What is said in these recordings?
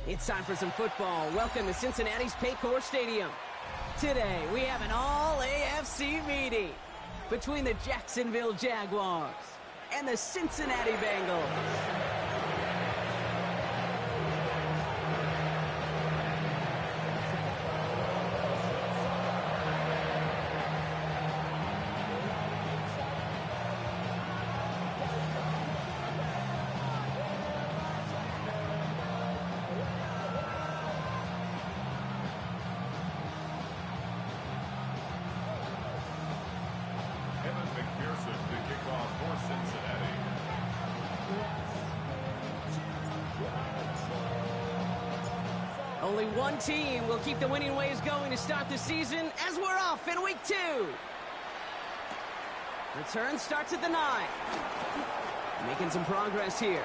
It's time for some football. Welcome to Cincinnati's Paycor Stadium. Today, we have an all-AFC meeting between the Jacksonville Jaguars and the Cincinnati Bengals. Only one team will keep the winning ways going to start the season as we're off in week 2. Return starts at the 9. Making some progress here.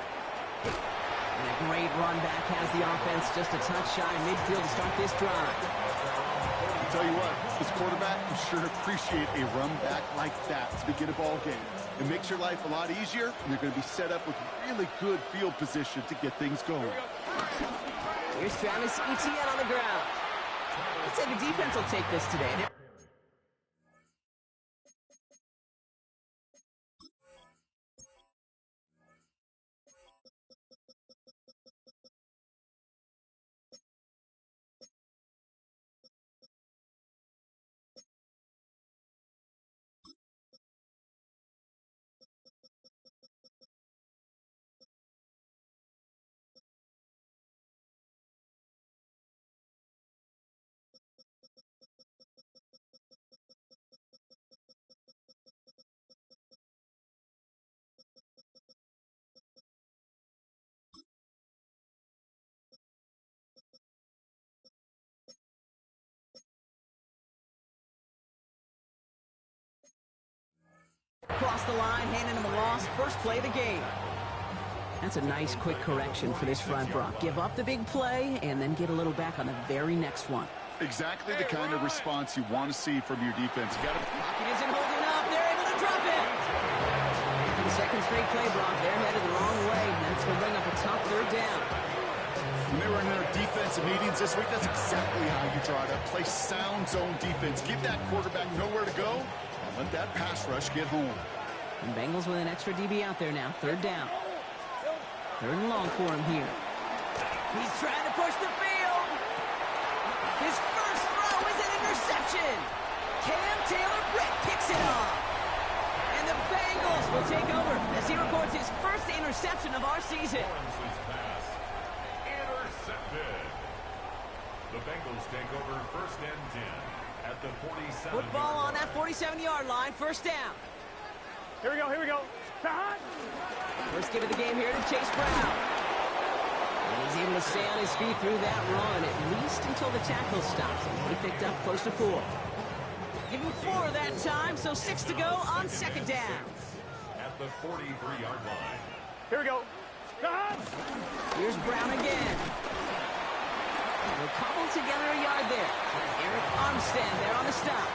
And a great run back has the offense just a touch shy of midfield to start this drive. I'll tell you what, this quarterback will sure appreciate a run back like that to begin a ball game. It makes your life a lot easier, and they're going to be set up with really good field position to get things going. Here's Travis Etienne on the ground. Let's say the defense will take this today. Across the line, handing him a loss. First play of the game. That's a nice, quick correction for this front, Brock. Give up the big play, and then get a little back on the very next one. Exactly the kind of response you want to see from your defense. Pocket isn't holding up. They're able to drop it. For the second straight play, Brock, they're headed the wrong way. That's going to bring up a tough third down. When they were in their defensive meetings this week, that's exactly how you draw it up. Play sound zone defense. Give that quarterback nowhere to go. Let that pass rush get home. And Bengals with an extra DB out there now. Third down. Third and long for him here. He's trying to push the field. His first throw is an interception. Cam Taylor-Britt picks it off. And the Bengals will take over as he records his first interception of our season. Intercepted. The Bengals take over first and 10. At the 47. Football on that 47-yard line. First down. Here we go, here we go. First give of the game here to Chase Brown. And he's able to stay on his feet through that run, at least until the tackle stops him. He picked up close to 4. Give him 4 that time, so 6 to go on second down. At the 43-yard line. Here we go. Here's Brown again. We'll cobble together a yard there. Eric Armstead there on the stop.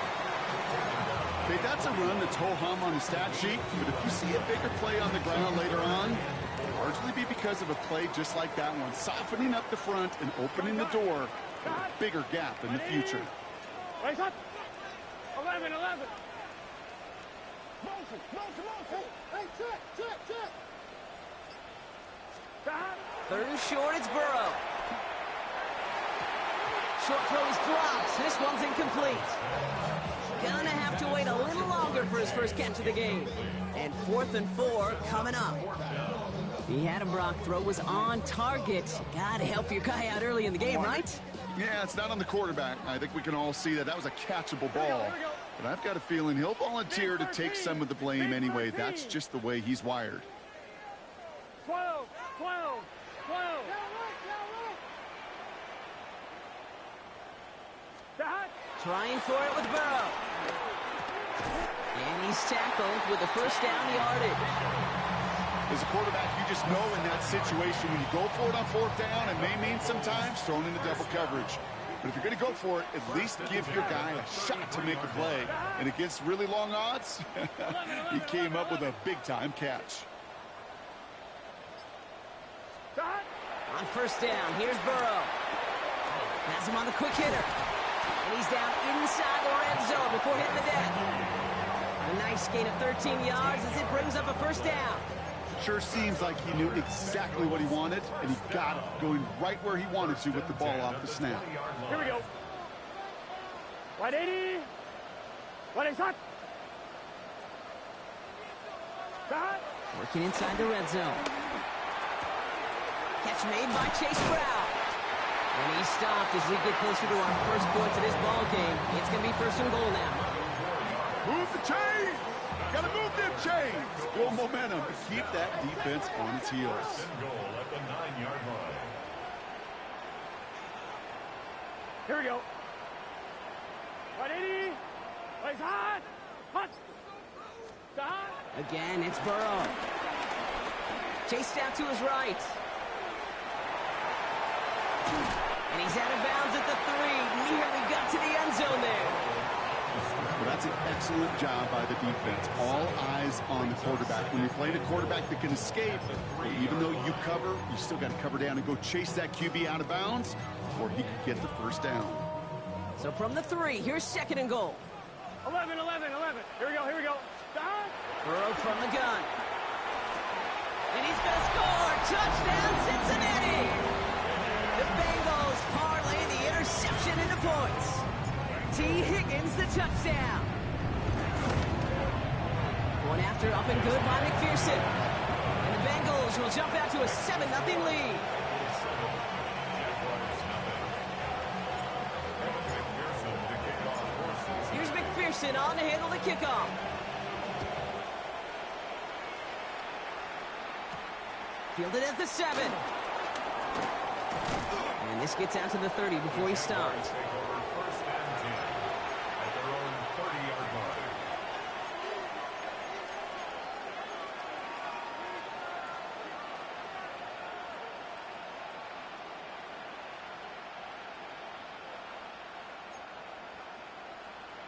Okay, that's a run that's ho-hum on the stat sheet, but if you see a bigger play on the ground later on, it'll largely be because of a play just like that one, softening up the front and opening the door for a bigger gap in the future. Raise up. 11. Motion. Hey, check. Third and short, it's Burrow. Short throw is dropped. This one's incomplete. Gonna have to wait a little longer for his first catch of the game. And 4th and 4 coming up. He had him, Brock. Throw was on target. Gotta help your guy out early in the game, right? Yeah, it's not on the quarterback. I think we can all see that was a catchable ball. But I've got a feeling he'll volunteer to take some of the blame anyway. That's just the way he's wired. 12. Trying for it with Burrow. And he's tackled with the first down yardage. As a quarterback, you just know in that situation when you go for it on 4th down, it may mean sometimes thrown into double coverage. But if you're going to go for it, at least give your guy a shot to make a play. And against really long odds, he came up with a big-time catch. On first down, here's Burrow. Has him on the quick hitter. And he's down inside the red zone before hitting the deck. A nice gain of 13 yards as it brings up a first down. Sure seems like he knew exactly what he wanted, and he got it, going right where he wanted to with the ball off the snap. Here we go. 180. 180. Hot. Hot. Working inside the red zone. Catch made by Chase Brown. And he stopped as we get closer to our first points of this ball game. It's going to be first and goal now. Move the chains! Gotta move them chains! Build momentum to keep that defense on its heels. First and goal at the 9-yard line. Here we go. 180. Place hot. Hot. Hot. Again, it's Burrow. Chased out to his right. And he's out of bounds at the 3. Nearly got to the end zone there. Well, that's an excellent job by the defense. All eyes on the quarterback. When you're playing a quarterback that can escape, even though you cover, you still got to cover down and go chase that QB out of bounds before he can get the first down. So from the 3, here's second and goal. 11. Here we go. Hot. Burrow from the gun. And he's going to score. Touchdown, Cincinnati. The Bengals parlay the interception into points. T. Higgins, the touchdown. One after, up and good by McPherson. And the Bengals will jump out to a 7-0 lead. Here's McPherson on to handle the kickoff. Fielded at the 7. And this gets out to the 30 before he stops. Take over first and 10 at their own 30-yard line.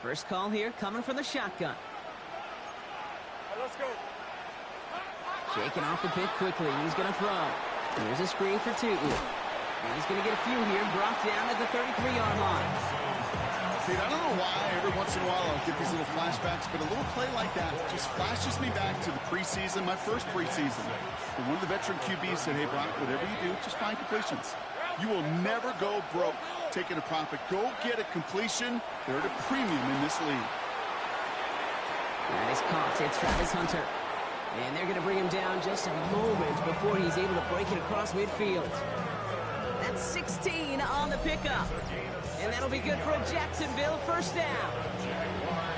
First call here coming from the shotgun. Let's go. Shaking off the pick quickly. He's going to throw. Here's a screen for 2. And he's going to get a few here. Brought down at the 33-yard line. See, I don't know why every once in a while I'll get these little flashbacks, but a little play like that just flashes me back to the preseason, my first preseason. And one of the veteran QBs said, hey, Brock, whatever you do, just find completions. You will never go broke taking a profit. Go get a completion. They're at a premium in this league. That is caught. It's Travis Hunter. And they're going to bring him down just a moment before he's able to break it across midfield. That's 16 on the pickup. And that'll be good for a Jacksonville first down.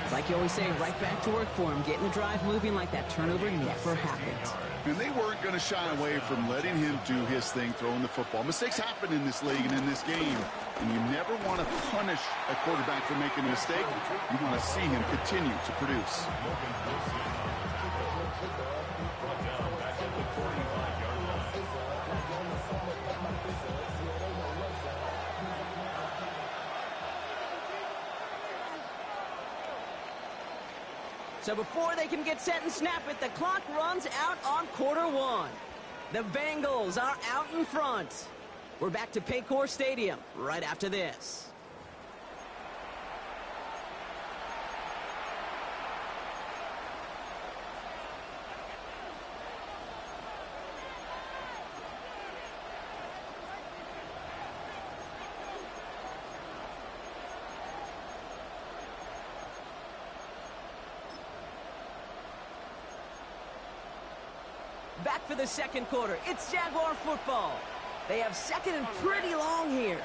It's like you always say, right back to work for him. Getting the drive moving like that turnover never happened. And they weren't going to shy away from letting him do his thing, throwing the football. Mistakes happen in this league and in this game. And you never want to punish a quarterback for making a mistake. You want to see him continue to produce. Brought down back at the 45-yard line. So before they can get set and snap it, the clock runs out on quarter 1. The Bengals are out in front. We're back to Paycor Stadium right after this. Back for the second quarter. It's Jaguar football. They have second and pretty long here.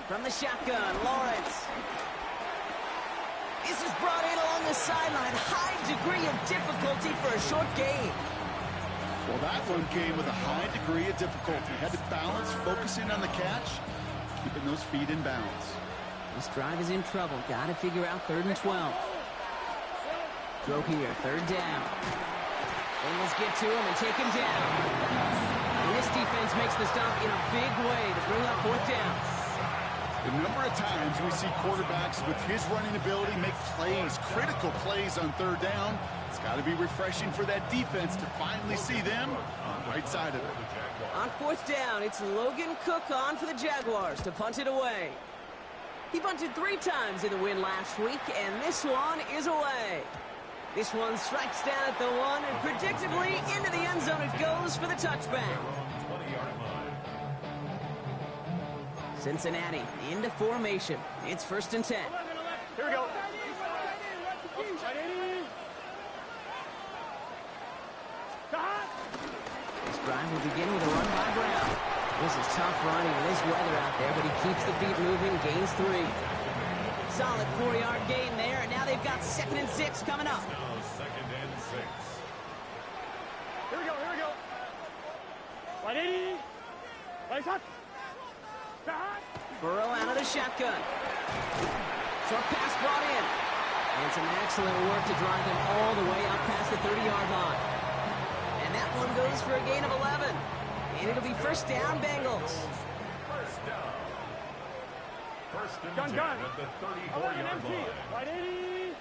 From the shotgun, Lawrence. This is brought in along the sideline. High degree of difficulty for a short gain. Well, that one came with a high degree of difficulty. Had to balance, focusing on the catch, keeping those feet in bounds. This drive is in trouble. Got to figure out 3rd and 12. Throw here, 3rd down. Bengals get to him and take him down. And this defense makes the stop in a big way to bring up 4th down. The number of times we see quarterbacks with his running ability make plays, critical plays on third down. It's got to be refreshing for that defense to finally see them on the right side of it. On fourth down, it's Logan Cook on for the Jaguars to punt it away. He punted 3 times in the win last week, and this one is away. This one strikes down at the 1, and predictably into the end zone it goes for the touchback. Cincinnati into formation. It's 1st and 10. Here we go. This drive will begin with a run by Brown. This is tough running. It is weather out there, but he keeps the feet moving, gains 3. Solid 4-yard gain there, and now they've got 2nd and 6 coming up. Now 2nd and 6. Here we go, here we go. 180. Right hot. Burrow out of the shotgun. Short pass brought in. And some excellent work to drive him all the way out past the 30-yard line. And that one goes for a gain of 11. And it'll be 1st down, Bengals. 1st down. 1st and 10 Gun. at the 34-yard line. 180.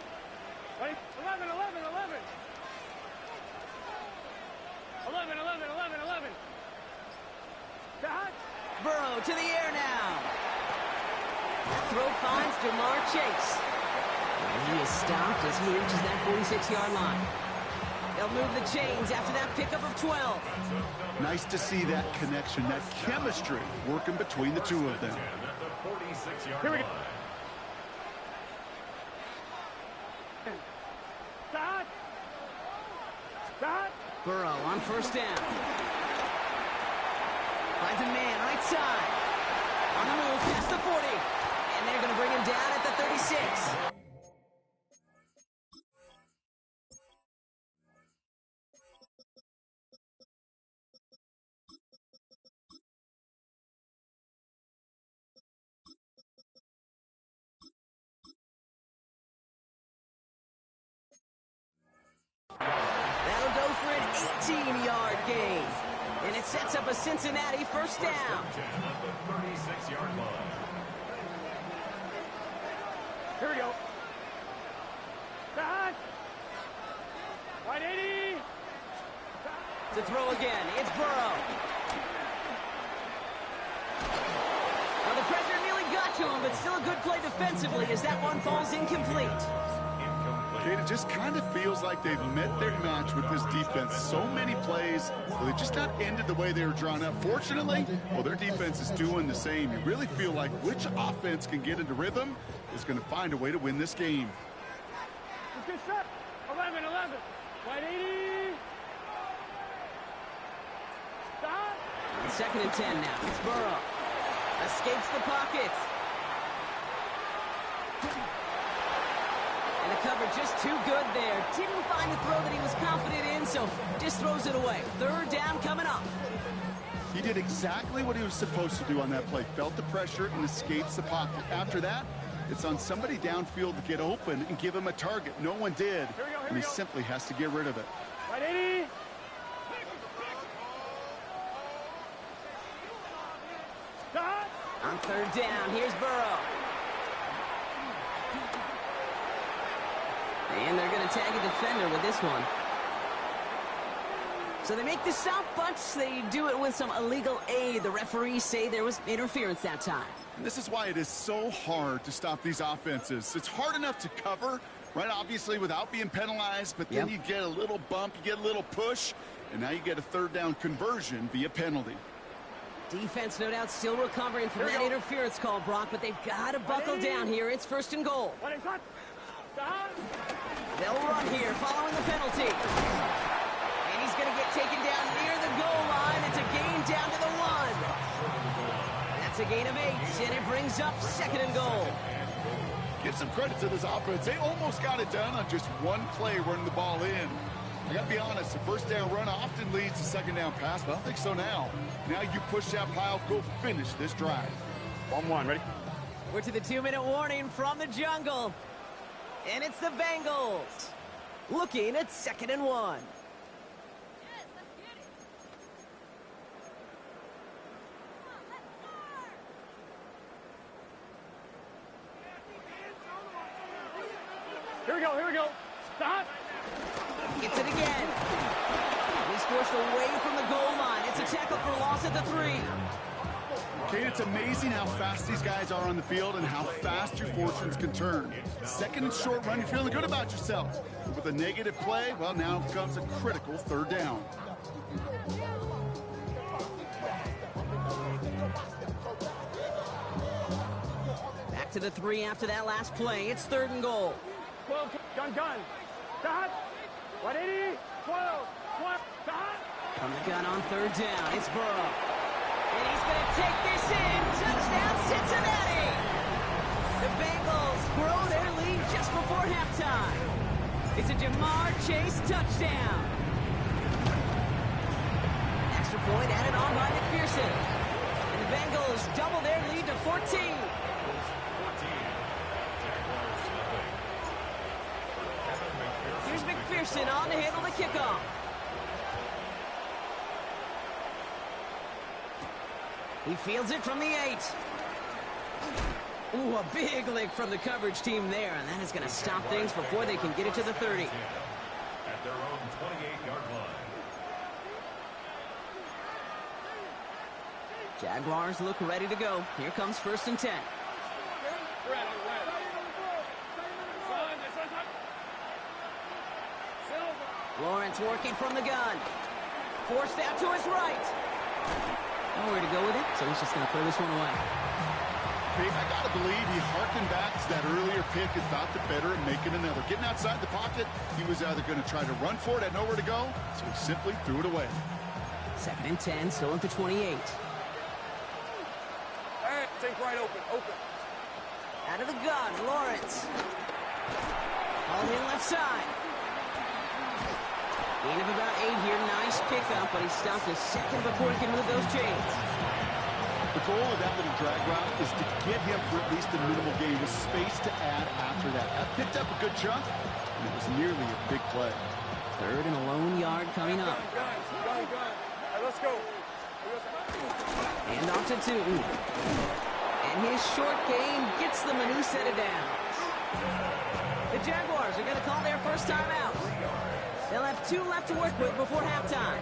11, 11, 11. 11. Burrow to the air now. That throw finds Jamar Chase. And he is stopped as he reaches that 46-yard line. They'll move the chains after that pickup of 12. Nice to see that connection, that chemistry working between the two of them. At the 46-yard Here we go. line. Burrow on 1st down. Finds a man right side. On the move past the 40. And they're going to bring him down at the 36. That'll go for an 18-yard gain. And it sets up a Cincinnati 1st down. 10 at the 36-yard line. Here we go. 180. To throw again, it's Burrow. Well, the pressure nearly got to him, but still a good play defensively as that one falls incomplete. Kate, it just kind of feels like they've met their match with this defense. So many plays, well, they just not ended the way they were drawn up. Fortunately, well, their defense is doing the same. You really feel like which offense can get into rhythm is going to find a way to win this game. Let's get set. 11. 180. Stop. On 2nd and 10 now, it's Burrow. Escapes the pocket. And the cover just too good there. Didn't find the throw that he was confident in, so just throws it away. 3rd down coming up. He did exactly what he was supposed to do on that play. Felt the pressure and escapes the pocket. After that, it's on somebody downfield to get open and give him a target. No one did, and he simply has to get rid of it. 180. Stop. On 3rd down, here's Burrow. And they're going to tag a defender with this one. So they make the stop, but they do it with some illegal aid. The referees say there was interference that time. And this is why it is so hard to stop these offenses. It's hard enough to cover, right, obviously, without being penalized, but then you get a little bump, you get a little push, and now you get a 3rd down conversion via penalty. Defense, no doubt, still recovering from that interference call, Brock, but they've got to buckle down here. It's 1st and goal. They'll run here following the penalty. And he's going to get taken down near the goal line. It's a gain down to the 1. That's a gain of 8, and it brings up 2nd and goal. Give some credit to this offense. They almost got it done on just one play running the ball in. I got to be honest, the 1st down run often leads to 2nd down pass, but I don't think so now. Now you push that pile, go finish this drive. 1-1, ready? We're to the 2-minute warning from the jungle. And it's the Bengals looking at 2nd and 1. Here we go, here we go. Stop. Gets it again. He's forced away from the goal line. It's a tackle for loss at the 3. Kate, it's amazing how fast these guys are on the field and how fast your fortunes can turn. Second and short run, you're feeling good about yourself. But with a negative play, well, now comes a critical 3rd down. Back to the 3 after that last play. It's 3rd and goal. 12, gun. Stop. 180, 12, stop. From the gun on 3rd down, it's Burrow. And he's going to take this in. Touchdown, Cincinnati! The Bengals grow their lead just before halftime. It's a Jamar Chase touchdown. Extra point added on by McPherson. And the Bengals double their lead to 14. Here's McPherson on to handle the kickoff. He fields it from the 8. Ooh, a big lick from the coverage team there, and that is going to stop things before they can get it to the 30. At their own 28-yard line. Jaguars look ready to go. Here comes 1st and 10. Lawrence working from the gun. Forced out to his right. Nowhere to go with it, so he's just going to throw this one away. Kate, I got to believe he harkened back to that earlier pick and thought the better of making another. Getting outside the pocket, he was either going to try to run for it, had nowhere to go, so he simply threw it away. 2nd and 10, still at the 28. All right, take right open. Out of the gun, Lawrence. All in left side. Gain of about 8 here. Nice pickup, but he stopped a second before he can move those chains. The goal of that little drag route is to get him for at least a minimal gain with space to add after that. That picked up a good chunk, and it was nearly a big play. 3rd and a lone yard coming up. Gun. All right, let's go. And off to 2. And his short game gets them a new set of downs. The Jaguars are going to call their first timeout. They'll have 2 left to work with before halftime.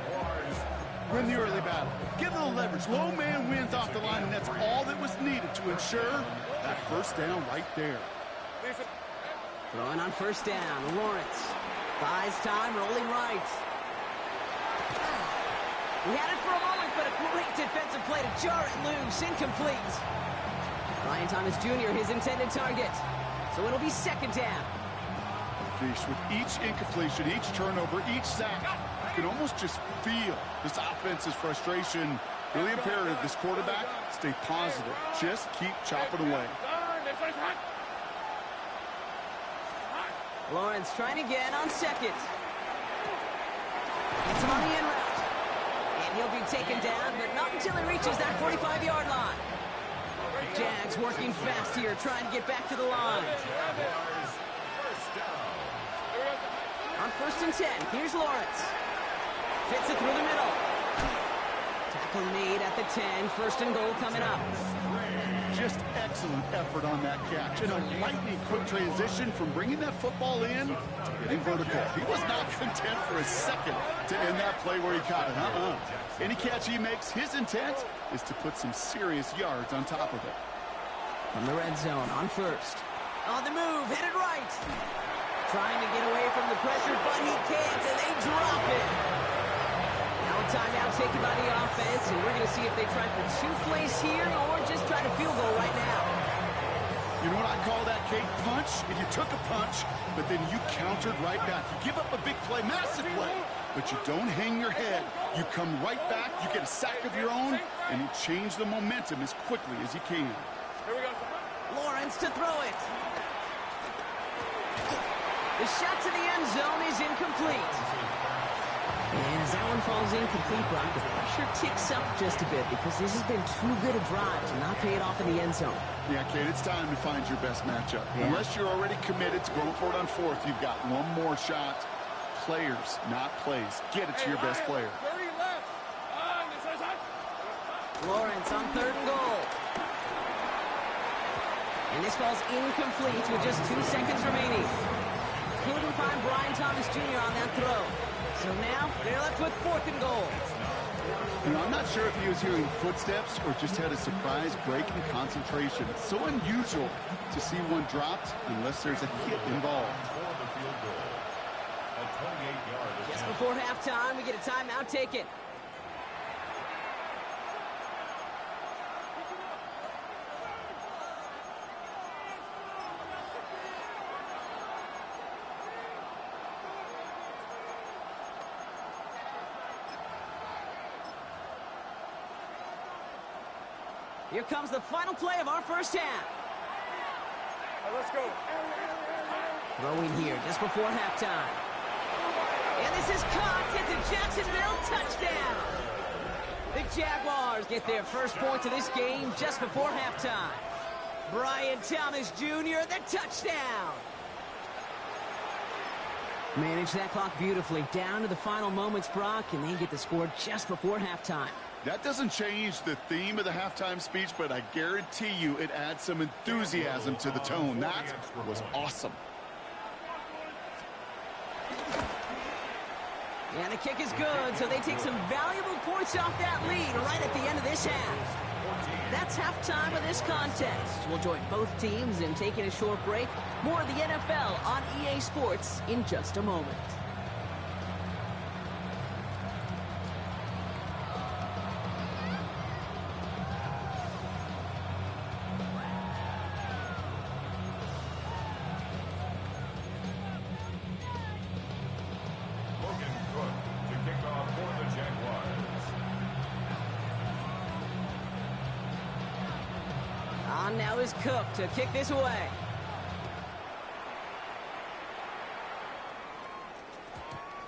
Win the early battle. Get a little leverage. Low man wins off the line, and that's all that was needed to ensure that 1st down right there. Throwing on 1st down, Lawrence. Buys time, rolling right. He had it for a moment, but a great defensive play to jar it loose. Incomplete. Ryan Thomas Jr., his intended target. So it'll be 2nd down. With each incompletion, each turnover, each sack, you can almost just feel this offense's frustration. Really imperative, this quarterback, stay positive. Just keep chopping away. Lawrence trying again on 2nd. Gets him on the in route. And he'll be taken down, but not until he reaches that 45-yard line. Jags working fast here, trying to get back to the line. On 1st and 10, here's Lawrence. Fits it through the middle. Tackle made at the 10. 1st and goal coming up. Just excellent effort on that catch. And a lightning quick transition from bringing that football in to getting vertical. He was not content for a second to end that play where he caught it. Any catch he makes, his intent is to put some serious yards on top of it. From the red zone on 1st. On the move, headed right. Trying to get away from the pressure, but he can't, and they drop it. Now a timeout taken by the offense, and we're going to see if they try for 2 plays here or just try to field goal right now. You know what I call that, Kate? Punch. And you took a punch, but then you countered right back. You give up a big play, massive play, but you don't hang your head. You come right back, you get a sack of your own, and you change the momentum as quickly as you can. Here we go. Lawrence to throw it. The shot to the end zone is incomplete. And as that one falls incomplete, Brock, the pressure ticks up just a bit because this has been too good a drive to not pay it off in the end zone. Yeah, Kate, it's time to find your best matchup. Yeah. Unless you're already committed to going for it on 4th, you've got one more shot. Players, not plays. Get it to your best player. 30 left. Lawrence on 3rd and goal. And this falls incomplete with just 2 seconds remaining. couldn't find Brian Thomas Jr. on that throw. So now they're left with 4th and goal. You know, I'm not sure if he was hearing footsteps or just had a surprise break in concentration. It's so unusual to see one dropped unless there's a hit involved. Just before halftime, we get a timeout taken. Here comes the final play of our first half. Let's go. Throwing here just before halftime. And this is caught. It's a Jacksonville touchdown. The Jaguars get their first points of this game just before halftime. Brian Thomas Jr., the touchdown. Manage that clock beautifully. Down to the final moments, Brock, and they get the score just before halftime. That doesn't change the theme of the halftime speech, but I guarantee you it adds some enthusiasm to the tone. That was awesome. And the kick is good, so they take some valuable points off that lead right at the end of this half. That's halftime of this contest. We'll join both teams in taking a short break. More of the NFL on EA Sports in just a moment. Now is Cook to kick this away.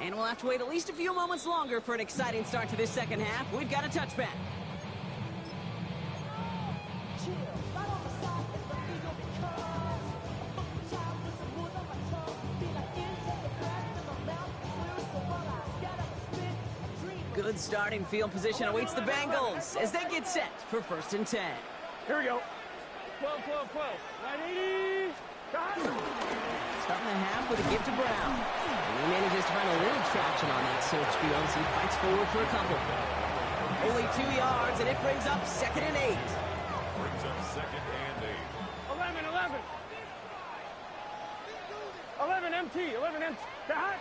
And we'll have to wait at least a few moments longer for an exciting start to this second half. We've got a touchback. Good starting field position awaits the Bengals as they get set for 1st and 10. Here we go. 12. 180. Starting the half with a give to Brown. And he manages to find a little traction on that search field as he fights forward for a couple. Only 2 yards, and it brings up 2nd and 8. Brings up 2nd and 8. 11 MT. That.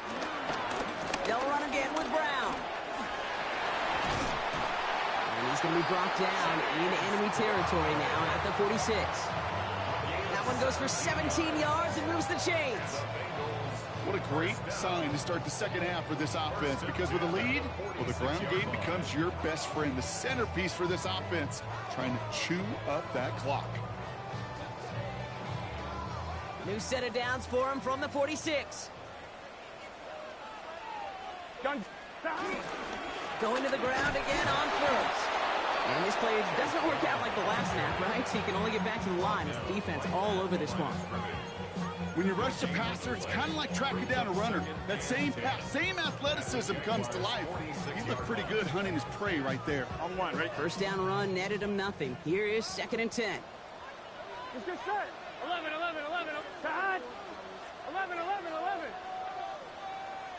They'll run again with Brown. And he's going to be brought down in enemy territory now at the 46. That one goes for 17 yards and moves the chains. What a great sign to start the second half for this offense, because with a lead, well, the ground game becomes your best friend, the centerpiece for this offense, trying to chew up that clock. New set of downs for him from the 46. Gun. Going to the ground again on 1st. And this play doesn't work out like the last snap, right? So he can only get back to the line as the defense all over this one. When you rush the passer, it's kind of like tracking down a runner. That same pass, same athleticism comes to life. He looked pretty good hunting his prey right there. On 1, right? First down run netted him nothing. Here is 2nd and 10. Let's get set. 11. Sahad. 11.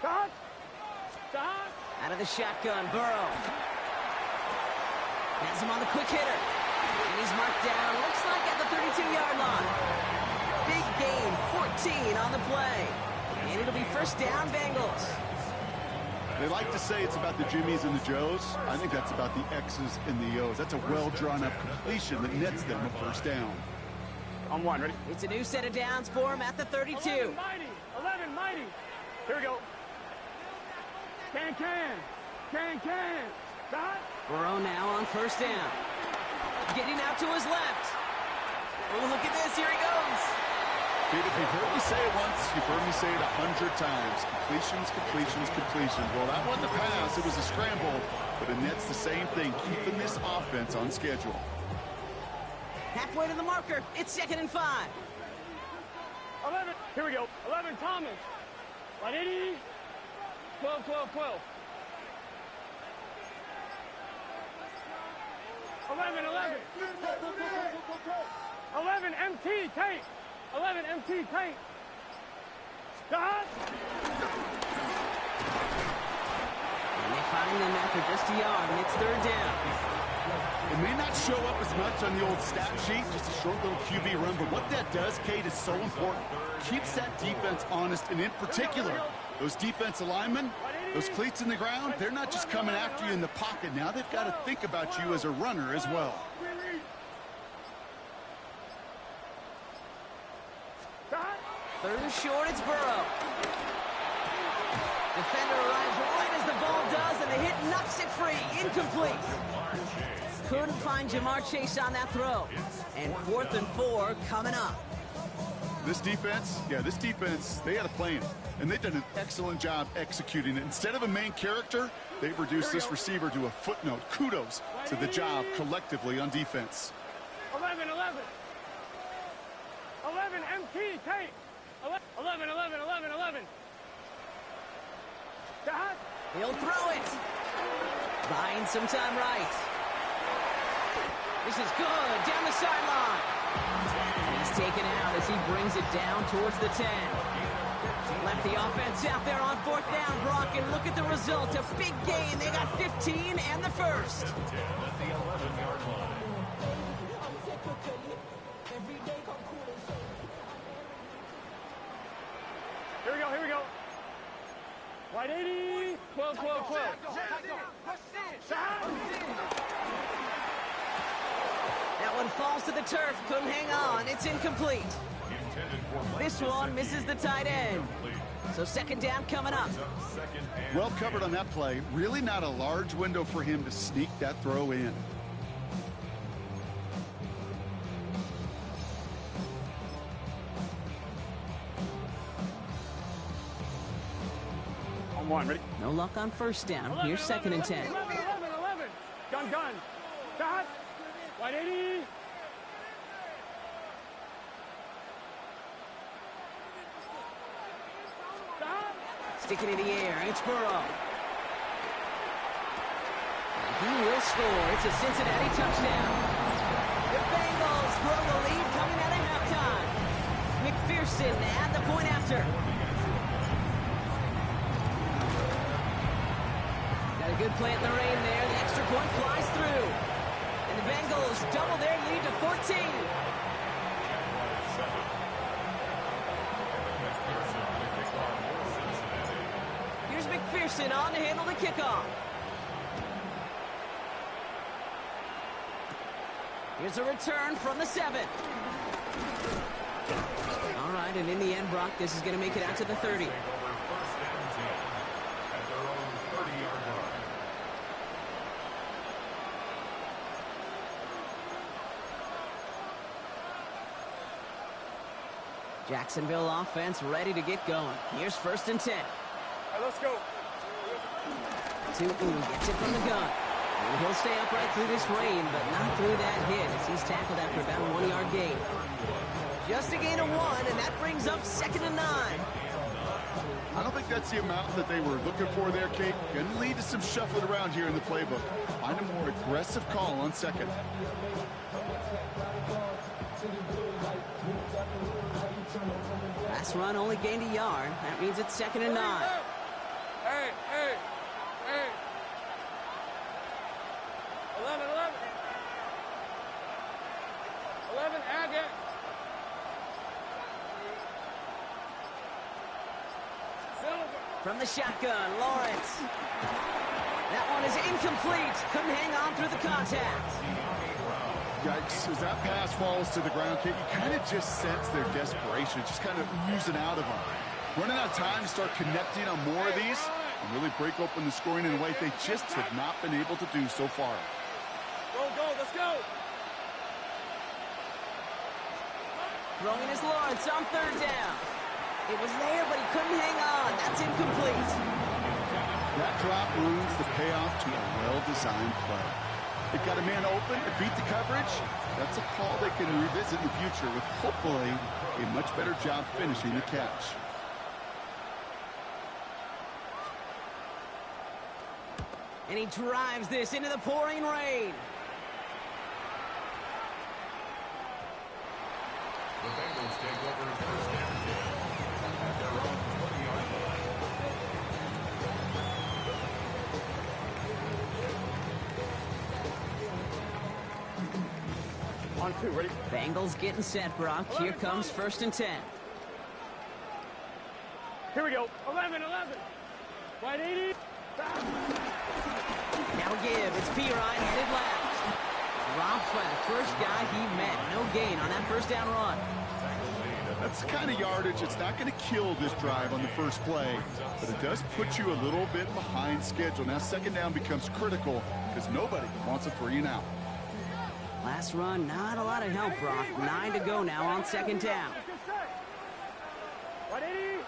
Sahad. Out of the shotgun, Burrow. Has him on the quick hitter. And he's marked down, looks like at the 32-yard line. Big gain, 14 on the play. And it'll be 1st down, Bengals. They like to say it's about the Jimmies and the Joes. I think that's about the X's and the O's. That's a well-drawn-up completion that nets them a 1st down. On 1, ready? It's a new set of downs for him at the 32. 11 mighty. Here we go. Can. Sahad. Burrow now on 1st down. Getting out to his left. Oh, look at this. Here he goes. Dude, if you've heard me say it once, you've heard me say it 100 times. Completions. Well, that wasn't a pass. It was a scramble. But it nets the same thing, keeping this offense on schedule. Halfway to the marker. It's 2nd and 5. 11. Here we go. 11, Thomas. 180. 12. 11. 11 MT tank. Cut. And they find them after just a yard, and it's third down. It may not show up as much on the old stat sheet, just a short little QB run, but what that does, Kate, is so important. Keeps that defense honest, and in particular, those defensive linemen, those cleats in the ground, they're not just coming after you in the pocket. Now they've got to think about you as a runner as well. Third and short, it's Burrow. Defender arrives right as the ball does, and the hit knocks it free. Incomplete. Couldn't find Jamar Chase on that throw. And 4th and 4 coming up. This defense, they had a plan, and they've done an excellent job executing it. Instead of a main character, they've reduced this receiver to a footnote. Kudos to the job collectively on defense. 11, MT, take. 11. Cut. He'll throw it. Buying some time right. This is good. Down the sideline. He's taken out as he brings it down towards the 10. Left the offense out there on 4th down, Brock, and look at the result. A big gain. They got 15 and the first. At the 11-yard line. Here we go. Wide 80. 12. That one falls to the turf. Couldn't hang on. It's incomplete. This one misses the tight end. So second down coming up. Well covered on that play. Really not a large window for him to sneak that throw in. On one, ready? No luck on first down. Here's 2nd and 10. 11. Gun. Cut. Wide 80. Sticking in the air. It's Burrow. He will score. It's a Cincinnati touchdown. The Bengals grow the lead coming out of halftime. McPherson at the point after. Got a good play in the rain there. The extra point flies through. And the Bengals double their lead to 14. Here's McPherson on to handle the kickoff. Here's a return from the 7. All right, and in the end, Brock, this is going to make it out to the 30. Jacksonville offense ready to get going. Here's 1st and 10. All right, let's go. Tutu gets it from the gun. And he'll stay upright through this rain, but not through that hit as he's tackled after about a 1-yard gain. Just a gain of 1, and that brings up 2nd and 9. I don't think that's the amount that they were looking for there, Kate. Going to lead to some shuffling around here in the playbook. Find a more aggressive call on 2nd. Last run only gained a yard. That means it's 2nd and 9. Hey. 11, add it. From the shotgun, Lawrence. That one is incomplete. Couldn't hang on through the contact. Yikes, as that pass falls to the ground, Kate, you kind of just sense their desperation, just kind of oozing out of them. Running out of time to start connecting on more of these and really break open the scoring in a way they just have not been able to do so far. Go, let's go. Throwing his Lawrence on 3rd down. It was there, but he couldn't hang on. That's incomplete. That drop ruins the payoff to a well-designed play. They've got a man open to beat the coverage. That's a call they can revisit in the future with hopefully a much better job finishing the catch. And he drives this into the pouring rain. The Bengals take over 1st and 10 at their own S1W2. Ready? Bengals getting set, Brock. Here comes 1st and 10. Here we go. 11. Wide 80. Now give. It's Pirine headed left. Drops by the first guy he met. No gain on that first down run. That's the kind of yardage. It's not going to kill this drive on the first play, but it does put you a little bit behind schedule. Now 2nd down becomes critical because nobody wants a 3 and out. Last run, not a lot of help, Brock. 9 to go now on 2nd down. Wide 80.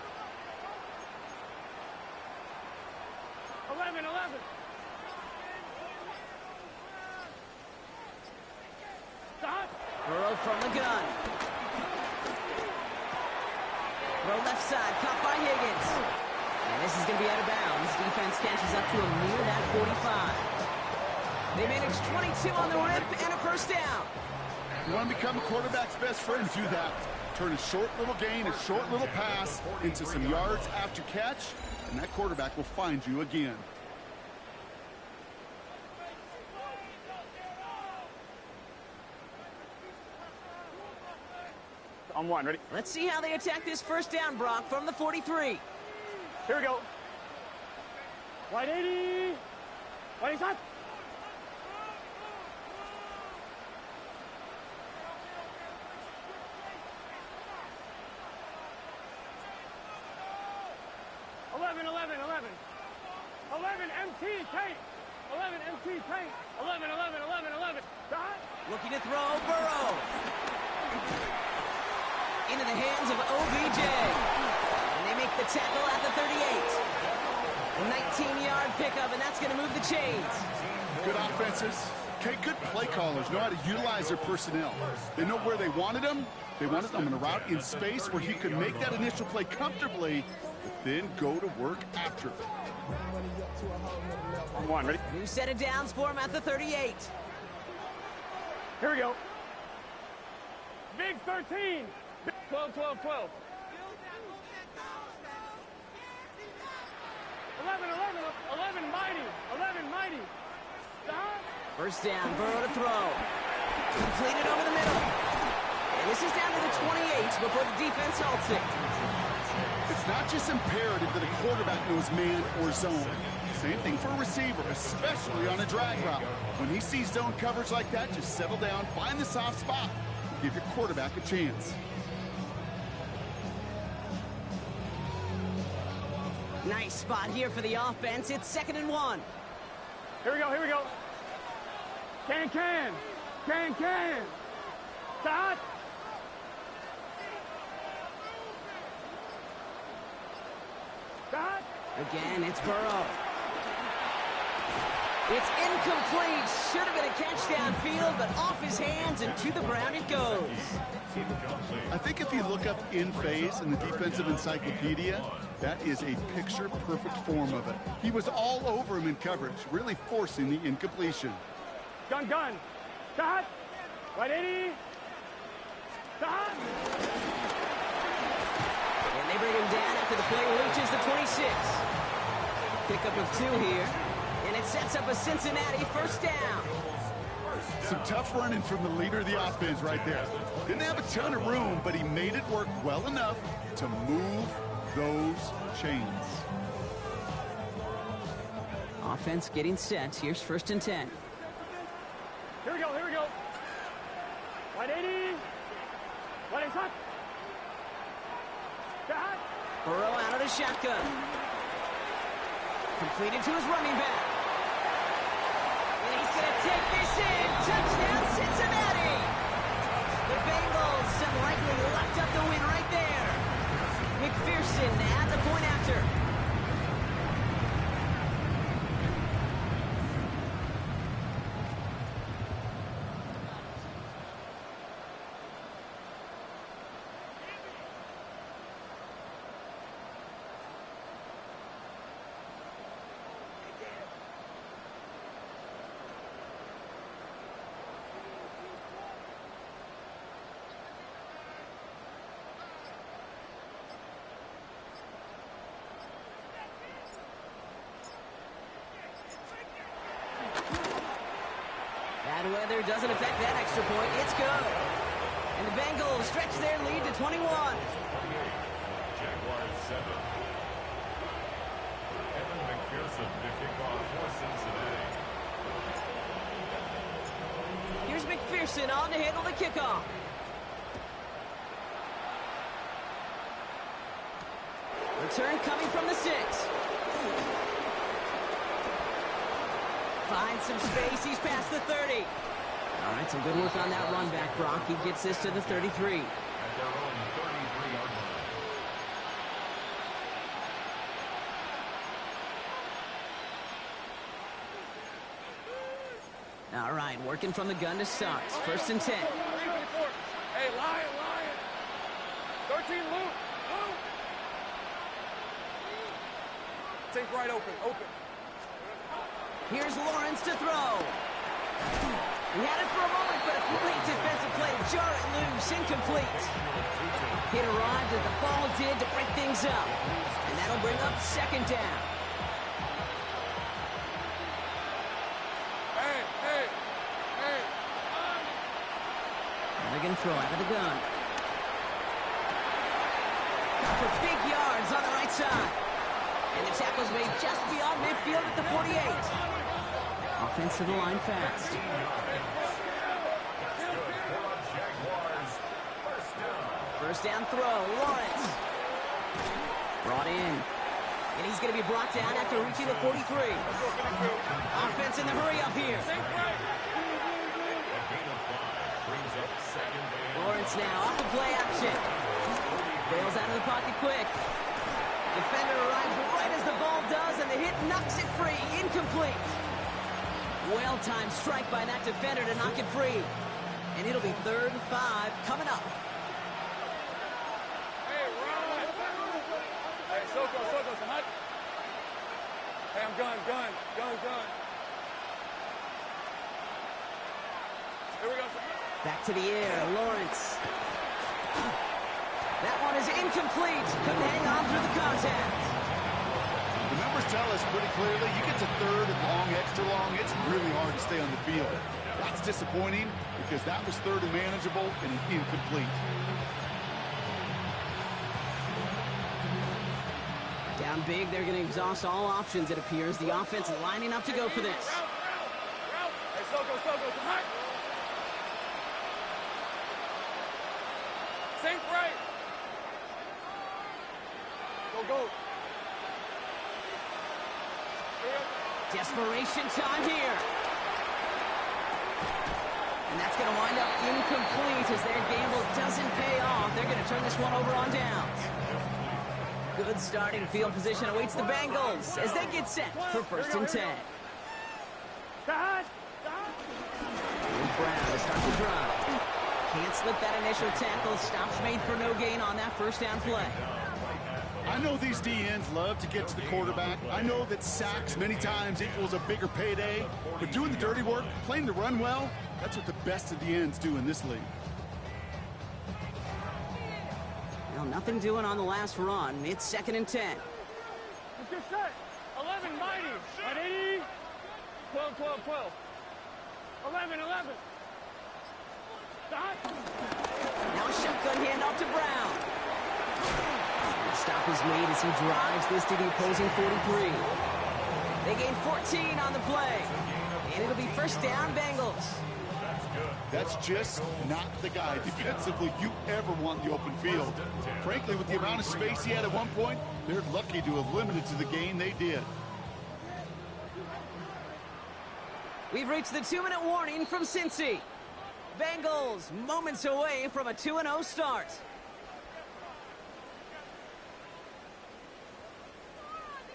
11. Stop. Burrow from the gun. Throw left side, caught by Higgins. And this is going to be out of bounds. Defense catches up to him near that 45. They manage 22 on the rip and a 1st down. You want to become a quarterback's best friend, do that. Turn a short little gain, a short little pass into some yards after catch, and that quarterback will find you again. On 1. Ready? Let's see how they attack this 1st down, Brock, from the 43. Here we go. Wide 80. Wide shot. 11 MT tank. 11 MT tank. 11. Dot. Looking to throw, Burrow. Into the hands of OBJ. And they make the tackle at the 38. A 19-yard pickup, and that's going to move the chains. Good offenses. Okay, good play callers know how to utilize their personnel. They know where they wanted them. They wanted them in a route in space where he could make that initial play comfortably, but then go to work after. On 1. Ready? New set of downs for him at the 38. Here we go. Big 13. 12. 11 mighty. Stop. 1st down, Burrow to throw. Completed over the middle. And this is down to the 28 before the defense halts it. It's not just imperative that a quarterback knows man or zone. Same thing for a receiver, especially on a drag route. When he sees zone coverage like that, just settle down, find the soft spot, and give your quarterback a chance. Nice spot here for the offense. It's 2nd and 1. Here we go. Can. Stop. Stop. Again, it's Burrow. It's incomplete. Should have been a catch downfield, but off his hands and to the ground it goes. I think if you look up in phase in the defensive encyclopedia, that is a picture-perfect form of it. He was all over him in coverage, really forcing the incompletion. Gun. Stop. Right 80. Stop. And they bring him down after the play reaches the 26. Pickup of 2 here. And it sets up a Cincinnati 1st down. Some tough running from the leader of the offense right there. Didn't have a ton of room, but he made it work well enough to move those chains. Offense getting set. Here's 1st and 10. Here we go. Wide 80. Wide shot. Stop. Burrow out of the shotgun. Completed to his running back. And he's going to take this in. Touchdown, Cincinnati. The Bengals have likely locked up the win right there. McPherson at the point after. weather doesn't affect that extra point. It's good. And the Bengals stretch their lead to 21. Jaguars 7. Evan McPherson to kick off for Cincinnati. Here's McPherson on to handle the kickoff. Return coming from the 6. Finds some space. He's past the 30. All right, some good work on that run back, Brock. He gets this to the 33. At their own 33-yard line. All right, working from the gun to start. 1st and 10. Hey, Lion. 13, Luke. Take right open. Here's Lawrence to throw. He had it for a moment, but a great defensive play to jar it loose. Incomplete. Hit arrived as the ball did to break things up. And that'll bring up 2nd down. Hey. They're going to throw out of the gun. For big yards on the right side. And the tackle's made just beyond midfield at the 48. Offensive line fast. First down throw, Lawrence. Brought in. And he's going to be brought down after reaching the 43. Offense in the hurry up here. Lawrence now off the play action. Bails out of the pocket quick. Defender arrives right as the ball does, and the hit knocks it free. Incomplete. Well-timed strike by that defender to knock it free. And it'll be 3rd and 5 coming up. Hey, Ron. Hey, Soko, some hot. Hey, I'm gun. Here we go. Back to the air, Lawrence. That one is incomplete. Couldn't hang on through the contact. The numbers tell us pretty clearly, you get to 3rd and long, extra long, it's really hard to stay on the field. That's disappointing because that was 3rd and manageable and incomplete. Down big, they're going to exhaust all options, it appears. The offense lining up to go for this. Hey, Soko, some hot. Sink right. Go. Desperation time here. And that's going to wind up incomplete as their gamble doesn't pay off. They're going to turn this one over on downs. Good starting field position awaits the Bengals as they get set for 1st and 10. Here's Brown to start the drive. Can't slip that initial tackle. Stops made for no gain on that 1st down play. I know these DNs love to get to the quarterback. I know that sacks many times equals a bigger payday. But doing the dirty work, playing the run well, that's what the best of the ends do in this league. Well, nothing doing on the last run. It's 2nd and 10. Let's get set. 11, mighty. 180. 12. 11. Stop. Now a shotgun handoff to Brown. The stop is made as he drives this to the opposing 43. They gain 14 on the play. And it'll be 1st down, Bengals. That's just not the guy defensively you ever want in the open field. Frankly, with the amount of space he had at one point, they're lucky to have limited to the gain they did. We've reached the 2-minute warning from Cincy. Bengals moments away from a 2-0 start.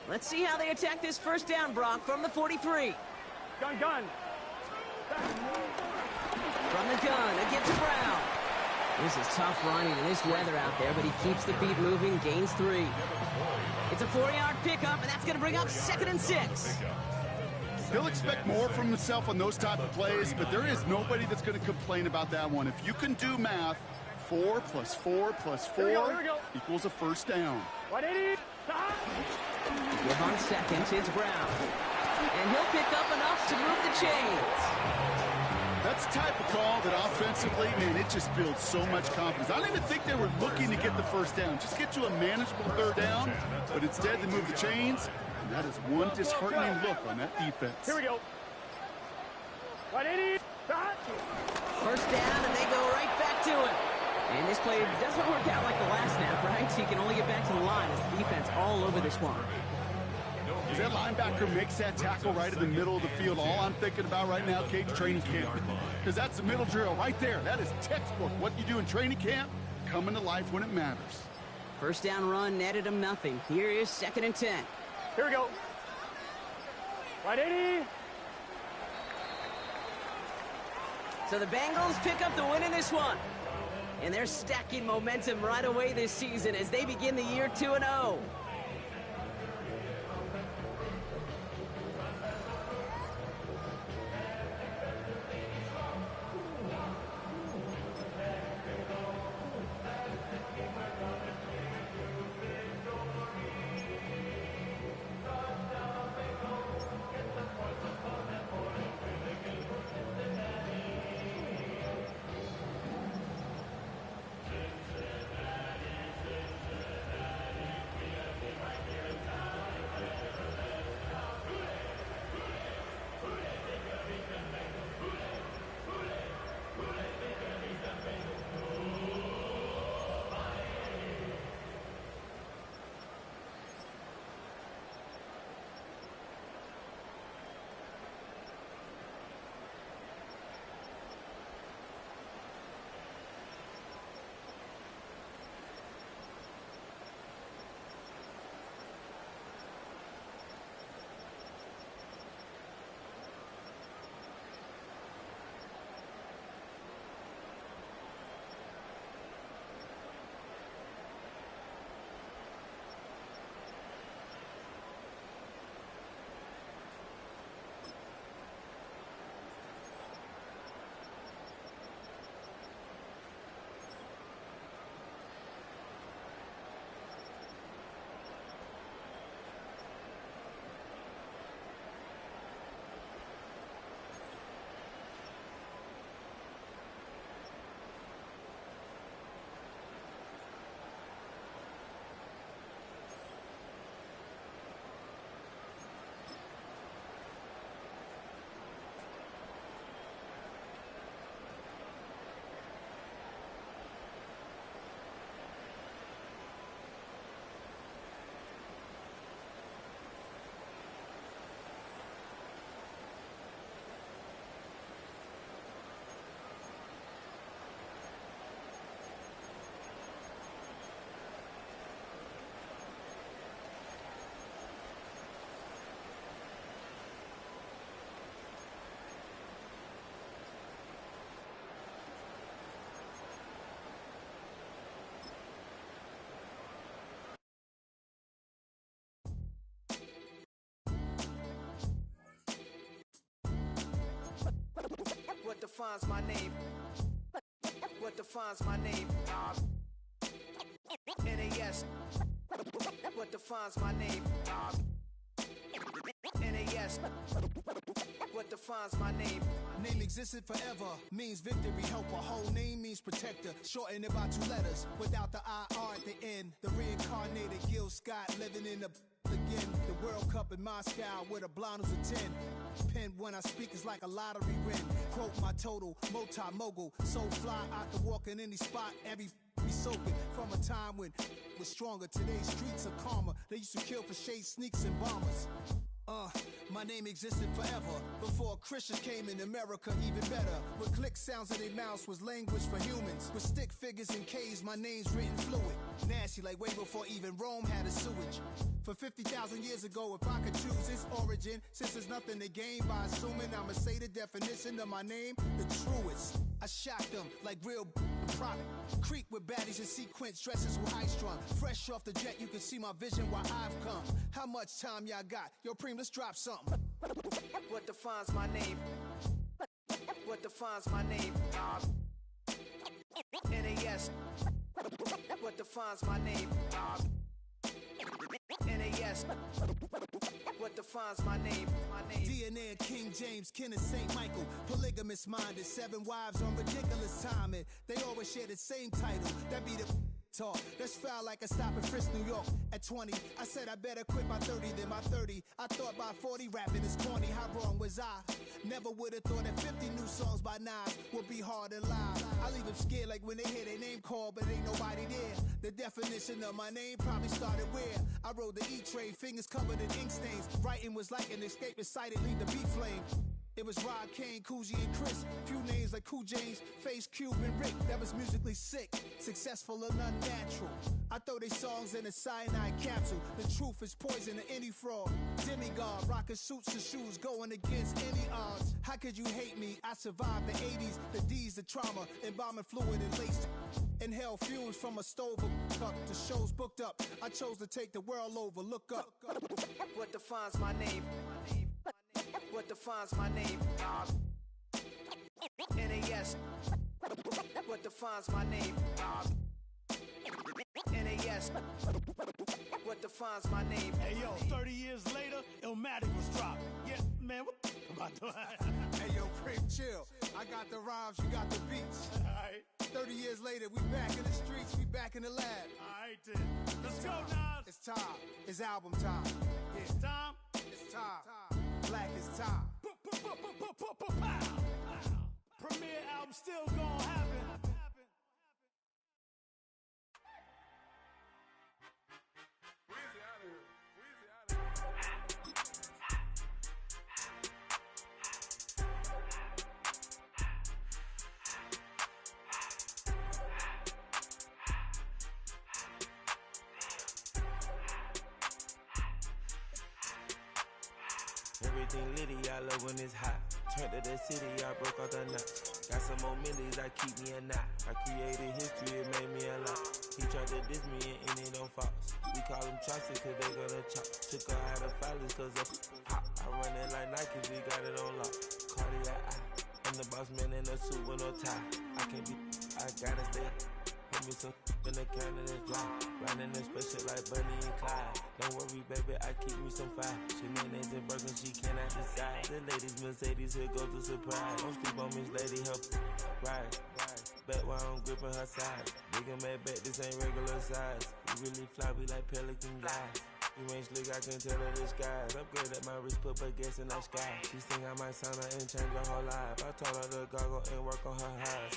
Let's see how they attack this 1st down, Brock, from the 43. Gun. From the gun, again to Brown. This is tough running in this weather out there, but he keeps the feet moving, gains 3. It's a 4-yard pickup, and that's going to bring up 2nd and 6. He'll expect more from himself on those type of plays, but there is nobody that's going to complain about that one. If you can do math, 4 + 4 + 4 equals a 1st down. 180. Give on 2nd, it's Brown. And he'll pick up enough to move the chains. That's the type of call that offensively, man, it just builds so much confidence. I don't even think they were looking to get the first down. Just get to a manageable third down, but instead they move the chains, and that is one disheartening look on that defense. Here we go. 180. First down, and they go right back to it. And this play doesn't work out like the last snap, right? So you can only get back to the line as the defense all over this one. As that linebacker makes that tackle right in the middle of the field, all I'm thinking about right now, Cage, training camp. Because that's the middle drill right there. That is textbook. What you do in training camp, coming to life when it matters. First down run netted him nothing. Here is 2nd and 10. Here we go. 180. So the Bengals pick up the win in this one. And they're stacking momentum right away this season as they begin the year 2-0. What defines my name? What defines my name? NAS. What defines my name? NAS. What defines my name? Name existed forever, means victory, helper. Whole name means protector, shorten it by 2 letters, without the IR at the end. The reincarnated Gil Scott living in the again. The World Cup in Moscow with a blonde who's a 10. Pen when I speak is like a lottery win. Quote my total, multi-mogul, so fly I could walk in any spot, every be soaking from a time when was stronger. Today's streets are calmer. They used to kill for shade sneaks and bombers. My name existed forever. Before Christians came in America, even better. With click sounds in their mouths was language for humans. With stick figures and K's, my name's written fluid. Nasty like way before even Rome had a sewage. For 50,000 years ago, if I could choose its origin, since there's nothing to gain by assuming I'ma say the definition of my name, the truest. I shocked them like real product. Creek with baddies in sequence, dresses with high strung. Fresh off the jet, you can see my vision where I've come. How much time y'all got? Yo, Preem, let's drop something. What defines my name? What defines my name? NAS. What defines my name? NAS. What defines defines my name? DNA of King James, kin of St. Michael. Polygamous minded, 7 wives on ridiculous timing. They always share the same title. That be the talk. That's foul like a stop in Frisk, New York. At 20, I said I better quit by 30 than by 30. I thought by 40 rapping is corny. How wrong was I? Never would have thought that 50 new songs by Nas would be hard to live. I leave them scared like when they hear their name called, but ain't nobody there. The definition of my name probably started where I rode the E-train, fingers covered in ink stains. Writing was like an escape excited, leave the beat flame. It was Rod, Kane, Coogee, and Chris. Few names like Cool James, Face, Cube, and Rick. That was musically sick, successful and unnatural. I throw they songs in a cyanide capsule. The truth is poison to any fraud. Demigod, rocking suits and shoes, going against any odds. How could you hate me? I survived the 80s, the D's, the trauma, embalming fluid and laced. Inhale fumes from a stove up. The show's booked up. I chose to take the world over. Look up. What defines my name? What defines my name? NAS. What defines my name? NAS. What defines my name? Hey yo, 30 years later, Illmatic was dropped. Yeah, man, what the am I doing? Hey yo, Prick, chill. I got the rhymes, you got the beats. Alright, 30 years later, we back in the streets, we back in the lab. alright then. Let's go, Nas. It's time. It's album time. Yeah, It's time. it's time. Black is time. Premiere album still gonna happen. Everything litty, I love when it's hot. Turned to the city, I broke out the knot. Got some more millies, I keep me a knot. I created history, it made me a lot. He tried to diss me and it don't false. We call them Chaucer cause they gonna chop. Took her out of filers cause of pop. I run it like Nike, we got it on lock. Cardiac eye. I'm the boss man in a suit with no tie. I can't be, I gotta stay. Put me some in the can of this dry. Riding this special like Bunny and Clyde. Don't worry, baby, I keep me some fire. Shenanigans and Birkin, she cannot decide. The ladies, Mercedes, here goes the surprise. Don't sleep on Miss Lady, help ride. Bet while I'm gripping her side. Big and mad bet, this ain't regular size. We really fly, we like pelican guys. You ain't slick, I can tell her the skies. Upgrade at my wrist, put baguettes in the sky. She think I might sign her and change her whole life. I told her to goggle and work on her highs.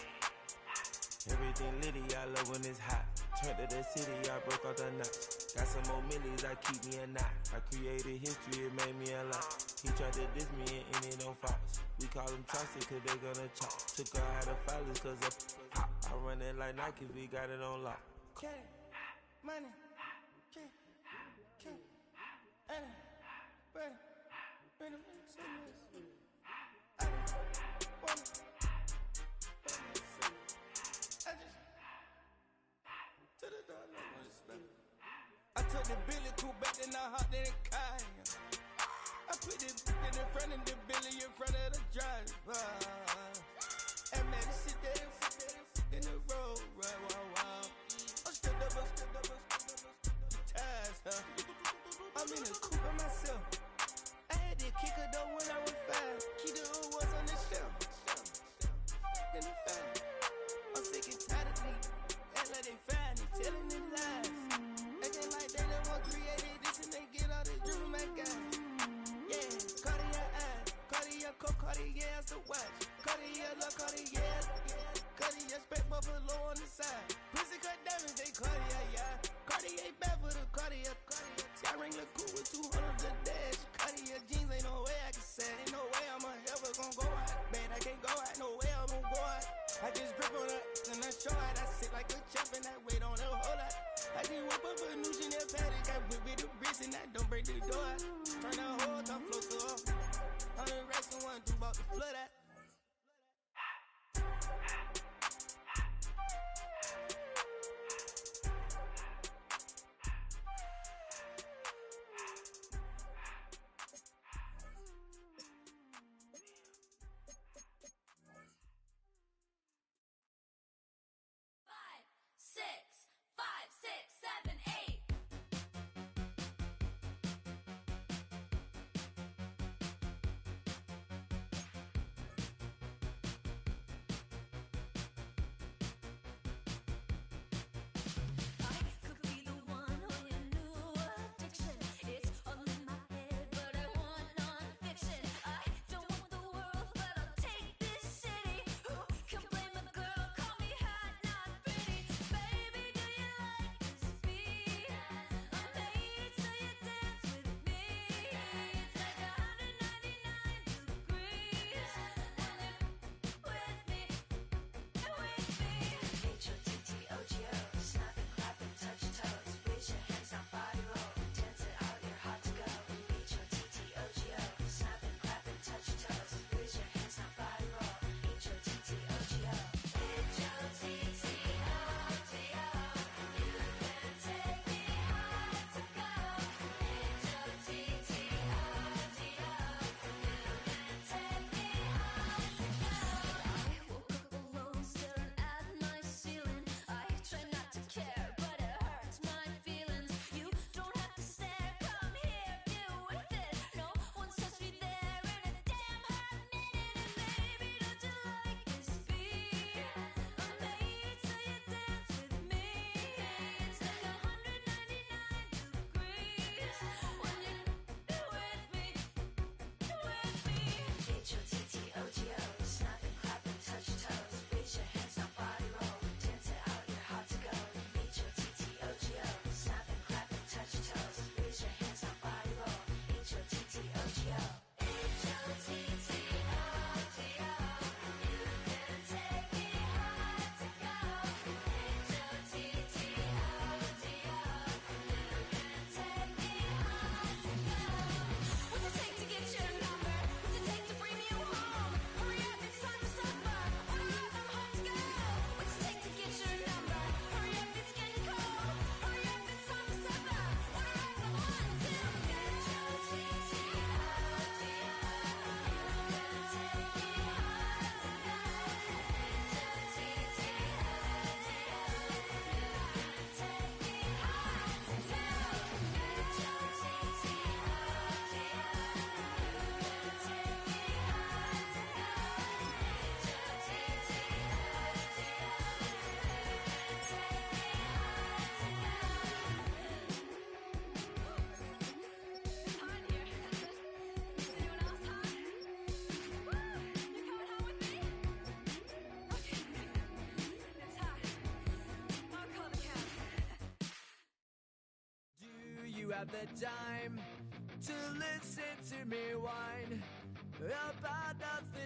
Everything litty, I love when it's hot. Turned to the city, I broke out the knot. Got some more millies, I keep me a knot. I created history, it made me a lot. He tried to diss me and it don't false. We call them Chaucer cause they gonna chop. Took her out of filers cause of pop. I run it like Nike, we got it on lock. Money. Money. I took the Billy cool back then I hopped in the car. I put the in front of the Billy in front of the driver. And man, sit there in the road, right, wow. I'm stepped up, ties, huh? I'm in the coupe by myself. I had to kick her though when I was 5. Keep the old ones on the shelf. In the fire. I'm sick and tired of me. Act like they find it, telling them lies. Acting like they the one created this and they get all the dream my guys. Yeah, Cartier eyes, Cartier coat, Cartier as the watch. Cartier look, Cartier, Cartier spec buffalo on the side. Pussy cut diamonds, they Cartier, yeah. Cartier bad for the Cartier. Sky ring look cool with 200 the dash. Cartier jeans, ain't no way I can say. Ain't no way I'm ever gonna go out. Man, I can't go out, no way I'm gonna go out. I just grip on her and I show out. I sit like a champ and I wait on her whole lot. I just whip up a new Chanel paddock. I whip with the bricks and I don't break the door out. Turn the whole top float to off. 100 racks and one, 2 about to flood out. have the time to listen to me whine about nothing.